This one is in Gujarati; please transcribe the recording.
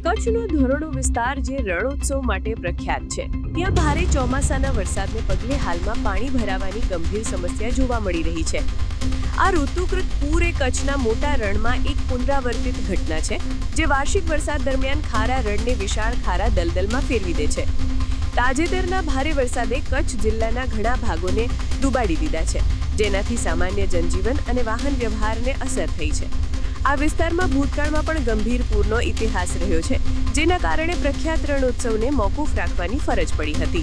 કચ્છનો ધોરડો વિસ્તાર જે રણોત્સવ માટે પ્રખ્યાત છે, ત્યાં ભારે ચોમાસાના વરસાદને પગલે હાલમાં પાણી ભરાવાની ગંભીર સમસ્યા જોવા મળી રહી છે. આ ઋતુકૃત પૂર એ કચ્છના મોટા રણમાં એક પુનરાવર્તિત ઘટના છે, જે વાર્ષિક વરસાદ દરમિયાન ખારા રણને વિશાળ ખારા દલદલમાં ફેરવી દે છે. તાજેતરના ભારે વરસાદે કચ્છ જિલ્લાના ઘણા ભાગોને ડૂબાડી દીધા છે, જેનાથી સામાન્ય જનજીવન અને વાહન વ્યવહારને અસર થઈ છે. આ વિસ્તારમાં ભૂતકાળમાં પણ ગંભીર પૂરનો ઇતિહાસ રહ્યો છે, જેના કારણે પ્રખ્યાત રણોત્સવને મોકૂફ રાખવાની ફરજ પડી હતી.